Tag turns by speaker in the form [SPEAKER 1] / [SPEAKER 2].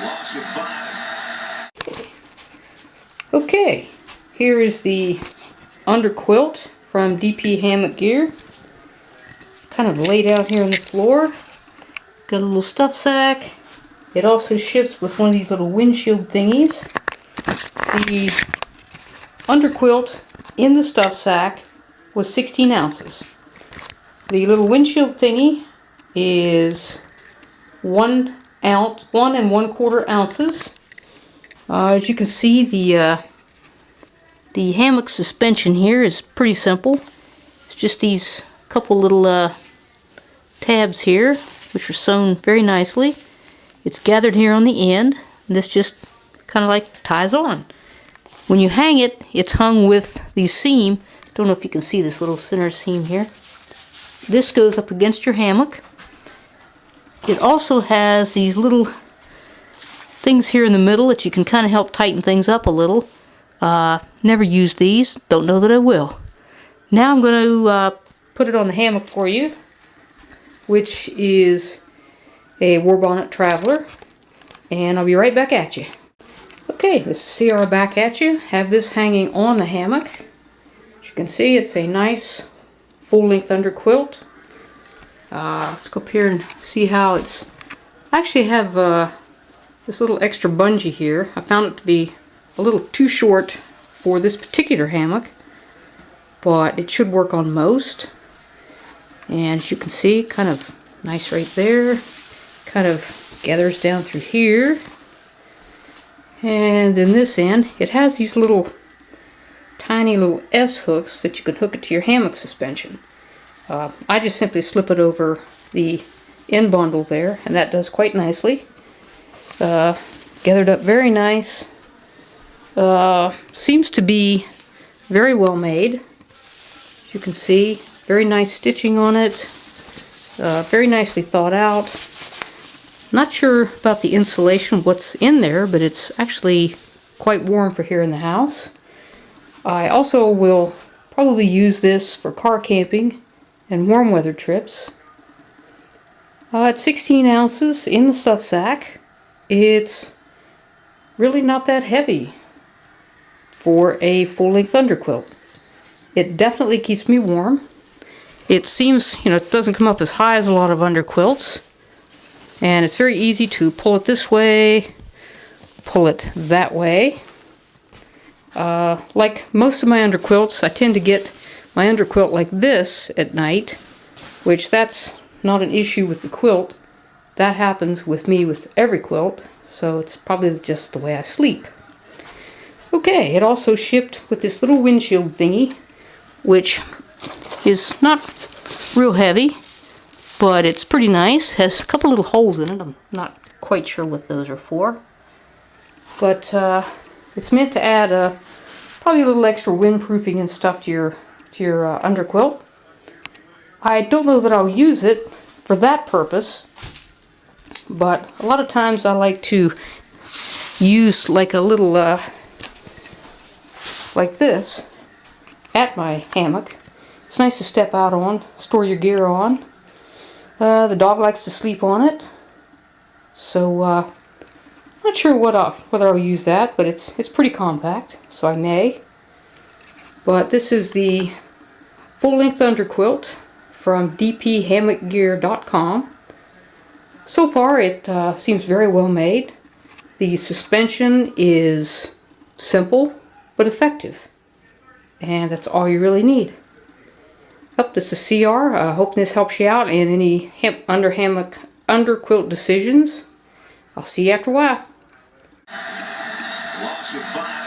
[SPEAKER 1] Loss of 5.
[SPEAKER 2] Okay, here is the Underquilt from DP Hammock Gear. Kind of laid out here on the floor. Got a little stuff sack. It also ships with one of these little windshield thingies. The Underquilt in the stuff sack was 16 ounces. The little windshield thingy is 1 1¼ ounces. As you can see, the hammock suspension here is pretty simple. It's just these couple little tabs here, which are sewn very nicely. It's gathered here on the end, and this just kind of like ties on. When you hang it, it's hung with the seam. Don't know if you can see this little center seam here. This goes up against your hammock. It also has these little things here in the middle that you can kind of help tighten things up a little. Never used these. Don't know that I will. Now I'm going to put it on the hammock for you, which is a War Bonnet Traveler, and I'll be right back at you. Okay, this is CR back at you. Have this hanging on the hammock. As you can see, it's a nice full-length underquilt. Let's go up here and see how it's... I actually have this little extra bungee here. I found it to be a little too short for this particular hammock, but it should work on most. And as you can see, kind of nice right there. Kind of gathers down through here. And then this end, it has these little tiny little S hooks that you can hook it to your hammock suspension. I just simply slip it over the end bundle there, and that does quite nicely. Gathered up very nice. Seems to be very well made. As you can see, very nice stitching on it. Very nicely thought out. Not sure about the insulation, what's in there, but it's actually quite warm for here in the house. I also will probably use this for car camping and warm weather trips. It's 16 ounces in the stuff sack. It's really not that heavy for a full-length underquilt. It definitely keeps me warm. It seems, it doesn't come up as high as a lot of underquilts. And it's very easy to pull it this way, pull it that way. Like most of my underquilts, I tend to get my underquilt like this at night, which that's not an issue with the quilt. That happens with me with every quilt, so it's probably just the way I sleep. Okay, it also shipped with this little windshield thingy, which is not real heavy, but it's pretty nice. Has a couple little holes in it. I'm not quite sure what those are for. But it's meant to add probably a little extra windproofing and stuff to your underquilt. I don't know that I'll use it for that purpose, but a lot of times I like to use like a little like this at my hammock. It's nice to step out on, store your gear on. The dog likes to sleep on it, so not sure whether I'll use that, but it's pretty compact, so I may. But this is the full-length underquilt from dphammockgear.com. So far, it seems very well made. The suspension is simple but effective, and that's all you really need. This is CR. Hope this helps you out in any underquilt decisions. I'll see you after a while.
[SPEAKER 1] Loss of 5.